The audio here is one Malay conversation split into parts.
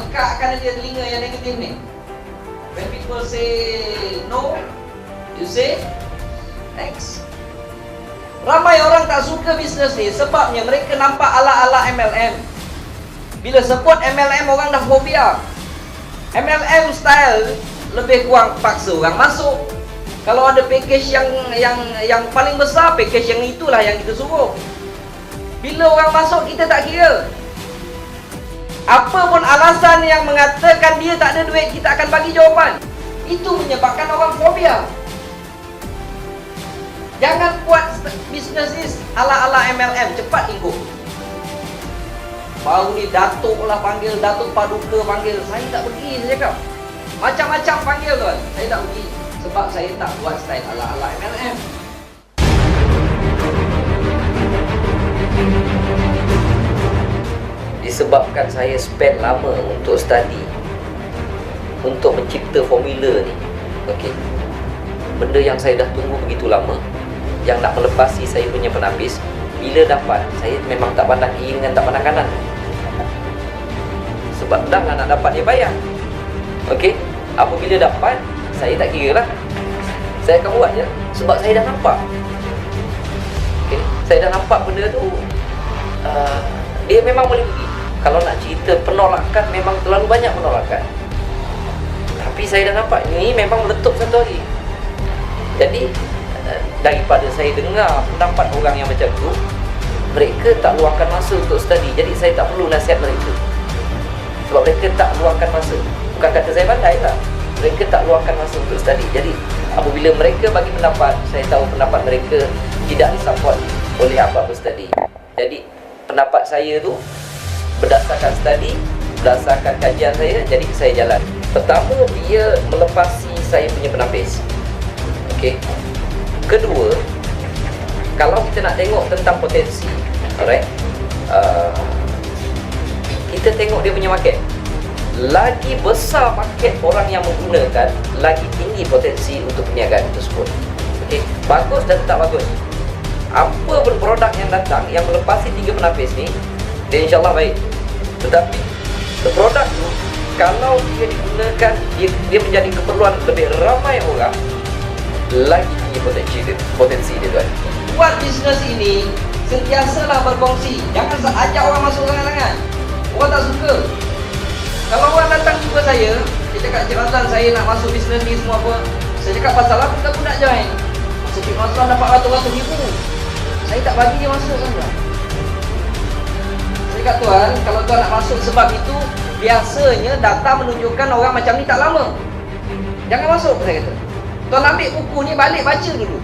pekakkan dia telinga yang negatif ni. When people say no, you say next. Ramai orang tak suka bisnes ni sebabnya mereka nampak ala-ala MLM. Bila sebut MLM, orang dah fobia. MLM style lebih kurang paksa orang masuk. Kalau ada package yang paling besar, package yang itulah yang kita suruh. Bila orang masuk, kita tak kira. Apa pun alasan yang mengatakan dia tak ada duit, kita akan bagi jawapan. Itu menyebabkan orang fobia. Jangan buat bisnes ni ala-ala MLM, cepat ingkup. Baru ni Datuk lah panggil, Datuk Paduka panggil. Saya tak pergi, saya cakap. Macam-macam panggil tuan, saya tak pergi. Sebab saya tak buat style ala-ala MLM. Disebabkan saya spend lama untuk study, untuk mencipta formula ni, okey, benda yang saya dah tunggu begitu lama, yang nak melepasi saya punya penapis, bila dapat, saya memang tak pandang kiri dengan tak pandang kanan. Sebab dah lah nak dapat, dia bayar. Okey, apabila dapat, saya tak kira lah, saya akan buat je. Sebab saya dah nampak. Okey, saya dah nampak benda tu, dia memang boleh pergi. Kalau nak cerita penolakan, memang terlalu banyak penolakan. Tapi saya dah nampak, ini memang meletup satu hari. Jadi, daripada saya dengar pendapat orang yang macam tu, mereka tak luangkan masa untuk study. Jadi, saya tak perlu nasihat mereka. Sebab mereka tak luangkan masa. Bukan kata saya pandai lah, mereka tak luangkan masa untuk study. Jadi, apabila mereka bagi pendapat, saya tahu pendapat mereka tidak disupport oleh apa-apa study. Jadi, pendapat saya tu berdasarkan study, berdasarkan kajian saya, jadi saya jalan. Pertama, dia melepasi saya punya penapis. Okey. Kedua, kalau kita nak tengok tentang potensi, alright, kita tengok dia punya market. Lagi besar market orang yang menggunakan, lagi tinggi potensi untuk perniagaan tersebut. Okey, bagus dan tak bagus. Apa pun produk yang datang yang melepasi 3 penapis ni, dia insyaAllah baik. Tetapi produk tu, kalau dia digunakan, dia menjadi keperluan lebih ramai orang, lagi tinggi potensi dia tuan. Buat bisnes ini, sentiasalah berkongsi. Jangan ajak orang masuk sangat-sangat. Orang tak suka. Kalau orang datang jumpa saya, dia cakap, Cik Razlan, saya nak masuk bisnes ni semua apa. Saya cakap, pasal apa kamu nak join? Masa Cik Razlan dapat ratus-ratus ribu, saya tak bagi dia masuk kan tuan. Saya cakap, tuan, kalau tuan nak masuk sebab itu, biasanya data menunjukkan orang macam ni tak lama. Jangan masuk, saya kata. Tuan ambil buku ni, balik baca dulu.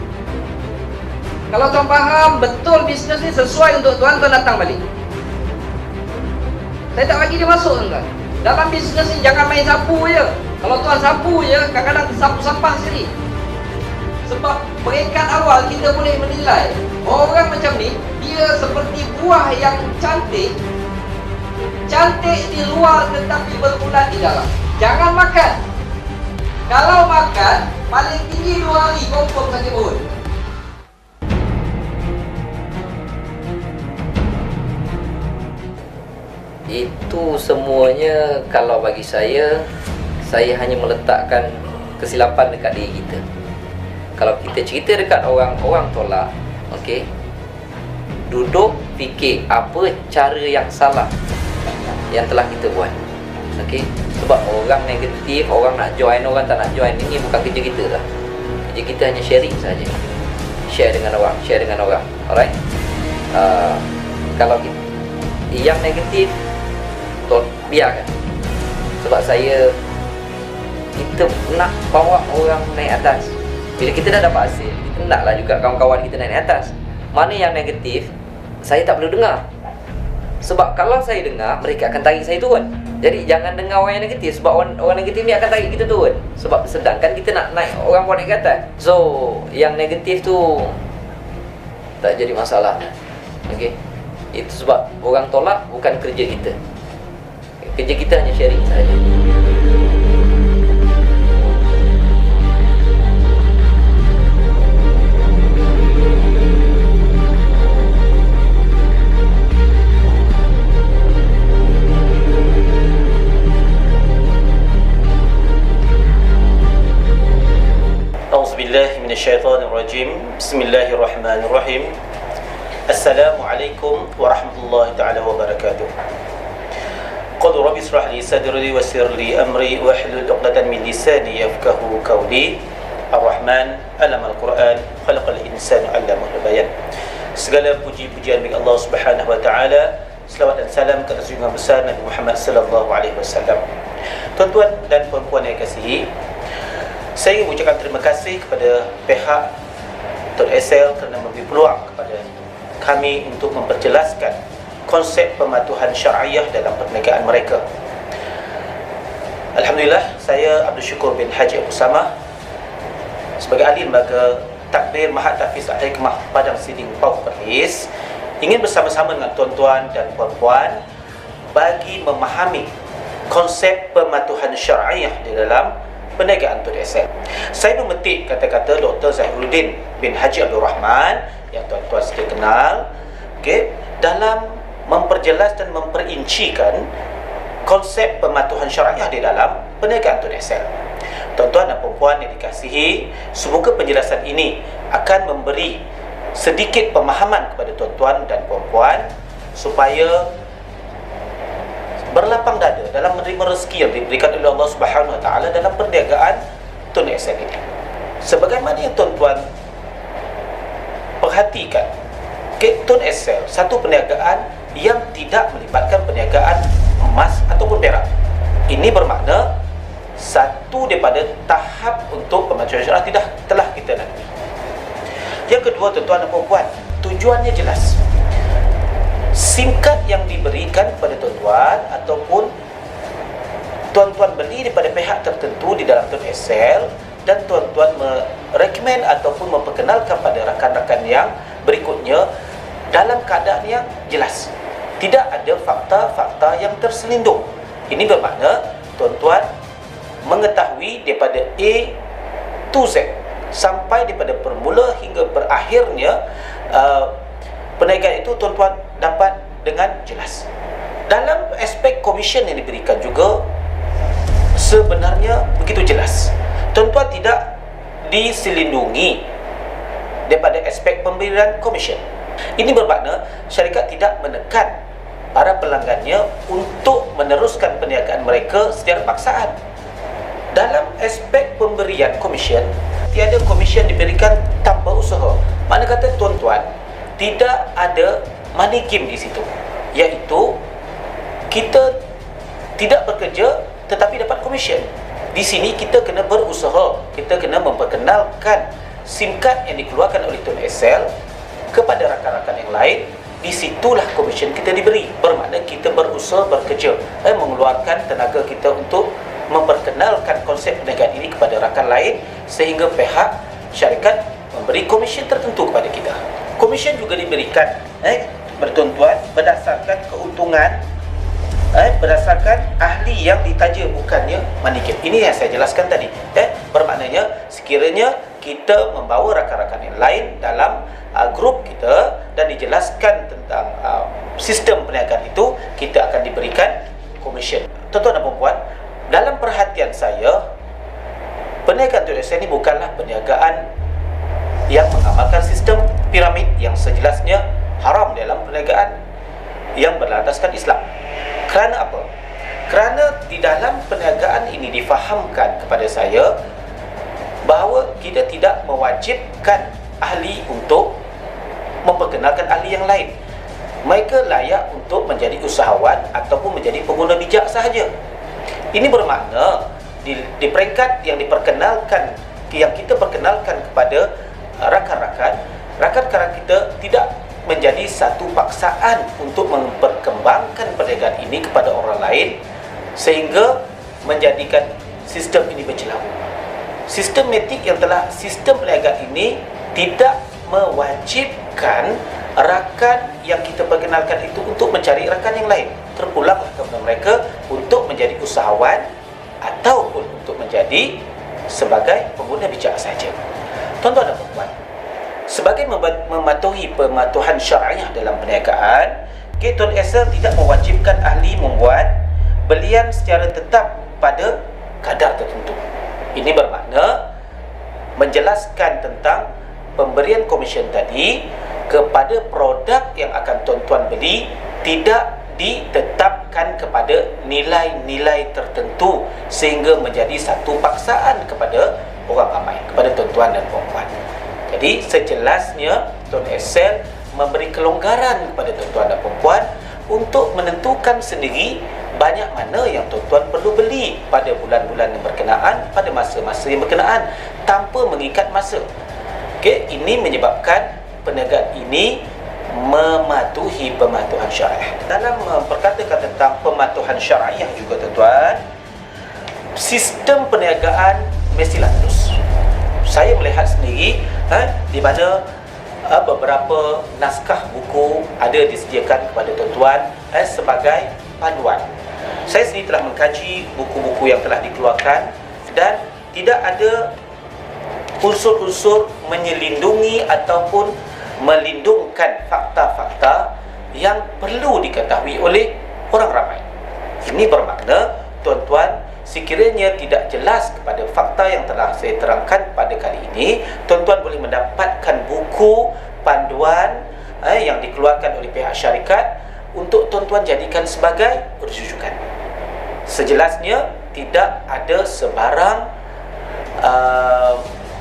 Kalau tuan faham betul bisnes ni sesuai untuk tuan, tuan datang balik. Saya tak bagi dia masuk tuan. Dalam bisnes ni jangan main sapu je. Kalau tuan sapu je, kadang-kadang sapu sampah sekali. Sebab peringkat awal kita boleh menilai orang macam ni, dia seperti buah yang cantik. Cantik di luar tetapi berulat di dalam. Jangan makan. Kalau makan, paling tinggi 2 hari confirm sakit perut. Itu semuanya kalau bagi saya hanya meletakkan kesilapan dekat diri kita. Kalau kita cerita dekat orang tolak, okey, duduk fikir apa cara yang salah yang telah kita buat. Okey, sebab orang negatif, orang nak join, orang tak nak join, ini bukan kerja kita lah. Kerja kita hanya sharing saja. Share dengan orang. Alright. Kalau kita, yang negatif, biarkan. Sebab kita nak bawa orang naik atas. Bila kita dah dapat hasil, kita naklah juga kawan-kawan kita naik atas. Mana yang negatif, saya tak perlu dengar. Sebab kalau saya dengar, mereka akan tarik saya turun. Jadi jangan dengar orang yang negatif. Sebab orang negatif ni akan tarik kita turun. Sebab sedangkan kita nak naik orang buat naik ke atas. So, yang negatif tu tak jadi masalah. Okay. Itu sebab orang tolak bukan kerja kita. Kerja kita hanya sharing saja. minasyaitonirrajim. Bismillahirrahmanirrahim. Assalamualaikum warahmatullahi taala wabarakatuh. Qul rabbi ishrah li sadri wa yassir li amri wahlul 'uqdatam min lisani yafqahu qawli. Ar-Rahman 'allamal Qur'an, khalaqal insana 'allamahul bayan. Segala puji-pujian bagi Allah Subhanahu wa taala. Selawat dan salam kepada junjungan besar Nabi Muhammad sallallahu alaihi wasallam. Tuan-tuan dan puan-puan yang kasihi, saya ingin mengucapkan terima kasih kepada pihak Tun Excel kerana memberi peluang kepada kami untuk memperjelaskan konsep pematuhan syariah dalam perniagaan mereka. Alhamdulillah, saya Abdul Syukur bin Haji Abu Samah sebagai ahli lembaga takbir Mahat Tahfiz Al-Hikmah Padang Siding Pau Perlis ingin bersama-sama dengan tuan-tuan dan puan-puan bagi memahami konsep pematuhan syariah di dalam perniagaan Tun Excel. Saya memetik kata-kata Dr. Zahiruddin bin Haji Abdul Rahman yang tuan-tuan sudah kenal, dalam memperjelas dan memperincikan konsep pematuhan syariah di dalam perniagaan Tun Excel. Tuan-tuan dan puan-puan yang dikasihi, semoga penjelasan ini akan memberi sedikit pemahaman kepada tuan-tuan dan puan-puan supaya berlapang dada dalam menerima rezeki yang diberikan oleh Allah Subhanahu wa taala dalam perniagaan Tun Excel ini. Sebagaimana yang tuan-tuan perhatikan, Tun Excel satu perniagaan yang tidak melibatkan perniagaan emas ataupun perak. Ini bermakna satu daripada tahap untuk pematuhan syariah telah kita lalui. Yang kedua, tuan-tuan dan puan-puan, tujuannya jelas. SIM card yang diberikan kepada tuan-tuan ataupun tuan-tuan beli daripada pihak tertentu di dalam Tun Excel dan tuan-tuan merekomen ataupun memperkenalkan pada rakan-rakan yang berikutnya dalam keadaan yang jelas. Tidak ada fakta-fakta yang terselindung. Ini bermakna tuan-tuan mengetahui daripada A to Z sampai daripada bermula hingga berakhirnya perniagaan itu tuan-tuan dapat dengan jelas. Dalam aspek komisen yang diberikan juga sebenarnya begitu jelas. Tuan-tuan tidak diselindungi daripada aspek pemberian komisen. Ini bermakna syarikat tidak menekan para pelanggannya untuk meneruskan perniagaan mereka secara paksaan. Dalam aspek pemberian komisen, tiada komisen diberikan tanpa usaha. Mana kata tuan-tuan, tidak ada money game di situ, iaitu kita tidak bekerja tetapi dapat komisen. Di sini kita kena berusaha, kita kena memperkenalkan SIM card yang dikeluarkan oleh Tun Excel kepada rakan-rakan yang lain. Di situlah komisen kita diberi. Bermakna kita berusaha bekerja, mengeluarkan tenaga kita untuk memperkenalkan konsep perniagaan ini kepada rakan lain sehingga pihak syarikat memberi komisen tertentu kepada kita. Komisen juga diberikan bertuan-tuan berdasarkan keuntungan, berdasarkan ahli yang ditaja, bukannya money game. Ini yang saya jelaskan tadi. Bermaknanya sekiranya kita membawa rakan-rakan yang lain dalam grup kita dan dijelaskan tentang sistem perniagaan itu, kita akan diberikan komisen. Tuan-tuan dan puan-puan, dalam perhatian saya, perniagaan Tun Excel ini bukanlah perniagaan yang mengamalkan sistem piramid yang sejelasnya haram dalam perniagaan yang berlandaskan Islam. Kerana apa? Kerana di dalam perniagaan ini difahamkan kepada saya bahawa kita tidak mewajibkan ahli untuk memperkenalkan ahli yang lain. Mereka layak untuk menjadi usahawan ataupun menjadi pengguna bijak sahaja. Ini bermakna di peringkat yang diperkenalkan, yang kita perkenalkan kepada rakan-rakan kita tidak menjadi satu paksaan untuk memperkembangkan perniagaan ini kepada orang lain sehingga menjadikan sistem ini bercelaru. Sistematik yang telah sistem perniagaan ini tidak mewajibkan rakan yang kita perkenalkan itu untuk mencari rakan yang lain. Terpulanglah kepada mereka untuk menjadi usahawan ataupun untuk menjadi sebagai pengguna bijak saja. Tuan-tuan dan puan-puan, sebagai mematuhi pematuhan syariah dalam perniagaan, Tun Excel tidak mewajibkan ahli membuat belian secara tetap pada kadar tertentu. Ini bermakna menjelaskan tentang pemberian komisen tadi kepada produk yang akan tuan-tuan beli tidak ditetapkan kepada nilai-nilai tertentu sehingga menjadi satu paksaan kepada orang ramai, kepada tuan-tuan dan puan-puan. Jadi sejelasnya Tun Excel memberi kelonggaran kepada tuan-tuan dan puan-puan untuk menentukan sendiri banyak mana yang tuan-tuan perlu beli pada bulan-bulan yang berkenaan, pada masa-masa yang berkenaan, tanpa mengikat masa. Okey, ini menyebabkan perniagaan ini mematuhi pematuhan syariah. Dalam perkatakan tentang pematuhan syariah juga tuan-tuan, sistem perniagaan mestilah terus. Saya melihat sendiri di mana beberapa naskah buku ada disediakan kepada tuan-tuan sebagai panduan. Saya sendiri telah mengkaji buku-buku yang telah dikeluarkan dan tidak ada unsur-unsur menyelindungi ataupun melindungkan fakta-fakta yang perlu diketahui oleh orang ramai. Ini bermakna tuan-tuan, sekiranya tidak jelas kepada fakta yang telah saya terangkan pada kali ini, tuan-tuan boleh mendapatkan buku panduan yang dikeluarkan oleh pihak syarikat untuk tuan-tuan jadikan sebagai rujukan. Sejelasnya tidak ada sebarang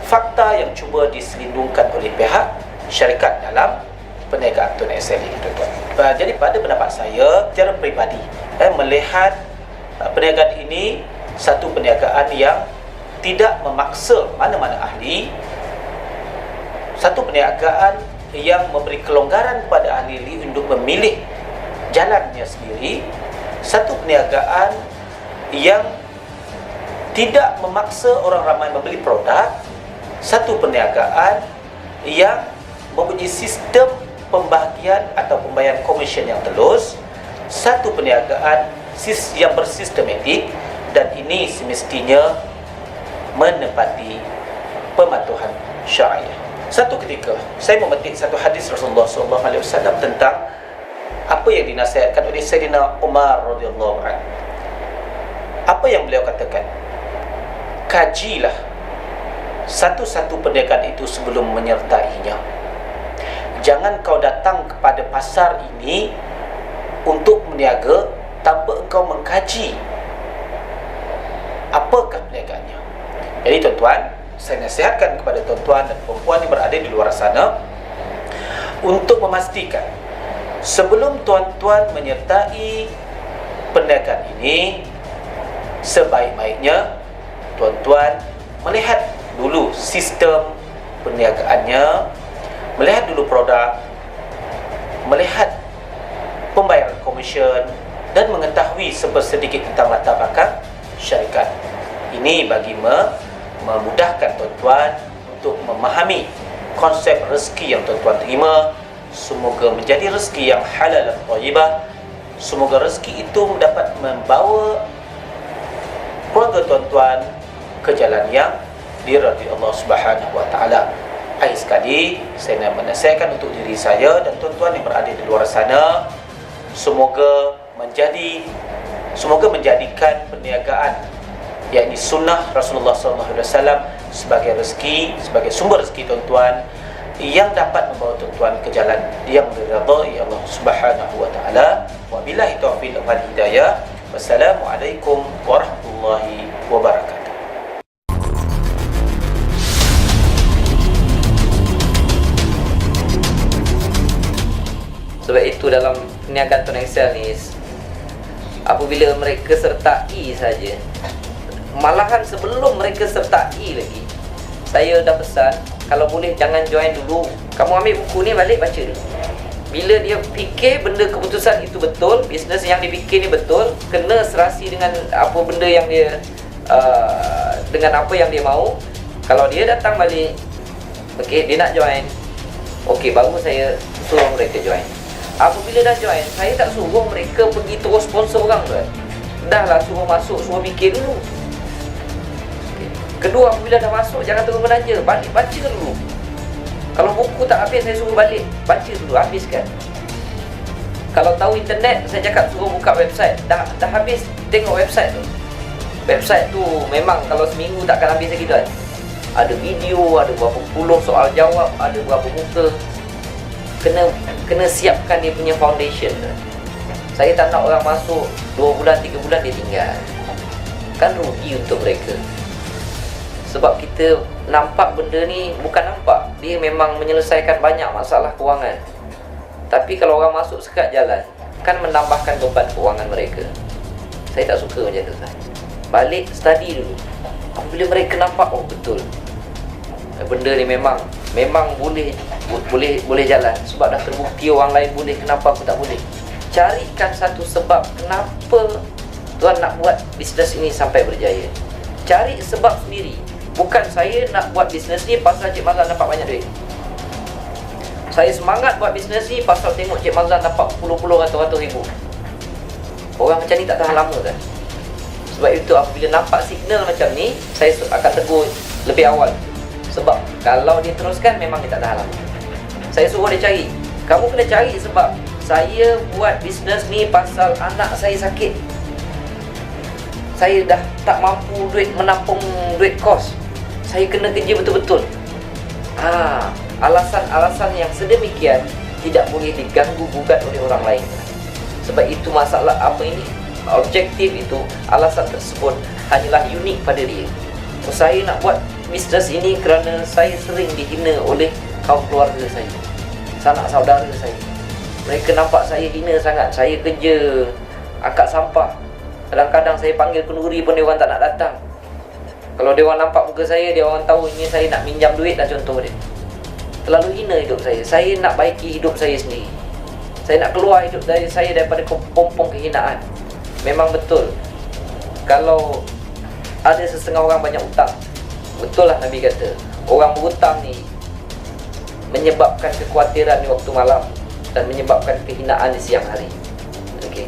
fakta yang cuba diselindungkan oleh pihak syarikat dalam perniagaan Tun Excel ini, tuan-tuan. Jadi pada pendapat saya secara peribadi, melihat perniagaan ini satu perniagaan yang tidak memaksa mana-mana ahli, satu perniagaan yang memberi kelonggaran kepada ahli untuk memilih jalannya sendiri, satu perniagaan yang tidak memaksa orang ramai membeli produk, satu perniagaan yang mempunyai sistem pembahagian atau pembayaran komisen yang telus, satu perniagaan yang bersistematik, dan ini semestinya menepati pematuhan syariah. Satu ketika saya memetik satu hadis Rasulullah SAW tentang apa yang dinasihatkan oleh Sayyidina Umar radhiyallahu anhu. Apa yang beliau katakan? Kajilah satu-satu perniagaan itu sebelum menyertainya. Jangan kau datang kepada pasar ini untuk berniaga tanpa engkau mengkaji apakah perniagaannya. Jadi tuan-tuan, saya nasihatkan kepada tuan-tuan dan perempuan yang berada di luar sana untuk memastikan sebelum tuan-tuan menyertai perniagaan ini, sebaik-baiknya tuan-tuan melihat dulu sistem perniagaannya, melihat dulu produk, melihat pembayaran komisen, dan mengetahui sedikit tentang latar belakang syarikat. Ini bagi memudahkan tuan-tuan untuk memahami konsep rezeki yang tuan-tuan terima. Semoga menjadi rezeki yang halal dan thayyibah. Semoga rezeki itu dapat membawa keluarga tuan-tuan ke jalan yang diridai Allah Subhanahu wa taala. Akhir sekali, saya nak menasihatkan untuk diri saya dan tuan-tuan yang berada di luar sana, semoga menjadikan perniagaan yakni sunnah Rasulullah SAW sebagai rezeki, sebagai sumber rezeki tuan-tuan yang dapat membawa tuan-tuan ke jalan yang diridai Allah Subhanahu wa taala. Wabillahi taufiq wal hidayah. Wassalamualaikum warahmatullahi wabarakatuh. Sebab itu dalam perniagaan Tun Excel ni, apabila mereka sertai saja, malahan sebelum mereka sertai lagi, saya dah pesan, kalau boleh jangan join dulu. Kamu ambil buku ni balik baca dulu. Bila dia fikir benda keputusan itu betul, bisnes yang dipikir ni betul, kena serasi dengan apa benda yang dia dengan apa yang dia mahu. Kalau dia datang balik, okey, dia nak join, okey, baru saya suruh mereka join. Apabila dah join, saya tak suruh mereka pergi terus sponsor orang tu. Dah lah suruh masuk, suruh fikir dulu. Kedua, apabila dah masuk, jangan terus belanja, balik baca dulu. Kalau buku tak habis, saya suruh balik baca dulu, habiskan. Kalau tahu internet, saya cakap suruh buka website. Dah habis, tengok website tu. Website tu memang kalau seminggu takkan habis lagi tuan. ada video, ada berapa puluh soal jawab, ada berapa muka. Kena siapkan dia punya foundation. Saya tak nak orang masuk 2 bulan, 3 bulan dia tinggal. Kan rugi untuk mereka. Sebab kita nampak benda ni, bukan nampak, dia memang menyelesaikan banyak masalah kewangan. Tapi kalau orang masuk sekat jalan, kan menambahkan beban kewangan mereka. Saya tak suka macam tu. Balik study dulu. Bila mereka nampak, oh betul, benda ni memang boleh jalan. Sebab dah terbukti orang lain boleh, kenapa aku tak boleh? Carikan satu sebab kenapa tuan nak buat bisnes ini sampai berjaya. Cari sebab sendiri. Bukan saya nak buat bisnes ni pasal Cik Mazlan dapat banyak duit. Saya semangat buat bisnes ni pasal tengok Cik Mazlan dapat puluh-puluh, ratus-ratus ribu. Orang macam ni tak tahan lama kan. Sebab itu apabila nampak signal macam ni, saya akan tegur lebih awal. Sebab kalau dia teruskan, memang dia tak tahan lama. Saya suruh dia cari. Kamu kena cari sebab saya buat bisnes ni pasal anak saya sakit. Saya dah tak mampu menampung duit kos. Saya kena kerja betul-betul. Alasan-alasan yang sedemikian tidak boleh diganggu gugat oleh orang lain. Sebab itu masalah objektif itu, alasan tersebut hanyalah unik pada dia. Saya nak buat bisnes ini kerana saya sering dihina oleh kaum keluarga saya, sanak saudara saya. Mereka nampak saya hina sangat. Saya kerja angkat sampah. Kadang-kadang saya panggil kenduri pun dia orang tak nak datang. Kalau dia orang nampak muka saya, dia orang tahu ini saya nak minjam duit lah, contoh dia. Terlalu hina hidup saya. Saya nak baiki hidup saya sendiri. Saya nak keluar hidup dari saya daripada pompong kehinaan. Memang betul, kalau ada sesetengah orang banyak hutang, betul lah Nabi kata, orang berhutang ni menyebabkan kekhawatiran di waktu malam dan menyebabkan kehinaan di siang hari. Okey.